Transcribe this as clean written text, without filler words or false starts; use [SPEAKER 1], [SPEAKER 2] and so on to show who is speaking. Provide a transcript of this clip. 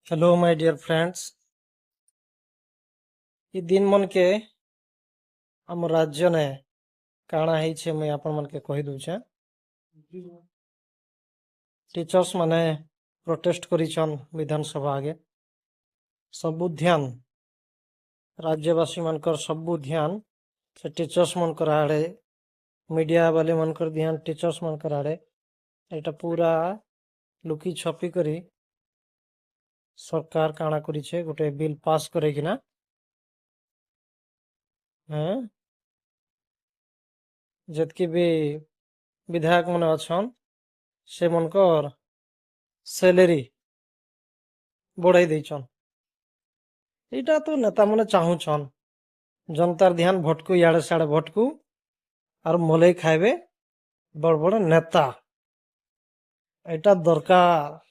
[SPEAKER 1] Hello my dear friends. ई दिन मन के आम राज्य ने काଣା ହେଇଛେ मुई आपण मन के कहि दूचे। टीचर्स माने प्रोटेस्ट करिछन विधानसभा आगे। सबु ध्यान राज्यवासी मनकर सबु ध्यान से टीचर्स मनकर आड़े, मीडिया वाले मनकर ध्यान टीचर्स मनकर आड़े। एटा पूरा लुकी छपी करी सरकार काଣା करिछे गोटे बिल पास करे किना जेतकी भी विधायक मन अछन से मनकर सैलरी बढ़ाई देछन। एटा तो नेता मन चाहूछन जनतार ध्यान भटकू, इयाड़े सियाड़े भटकू और मलई खाइबे बड़ बड़ नेता। एटा दरकार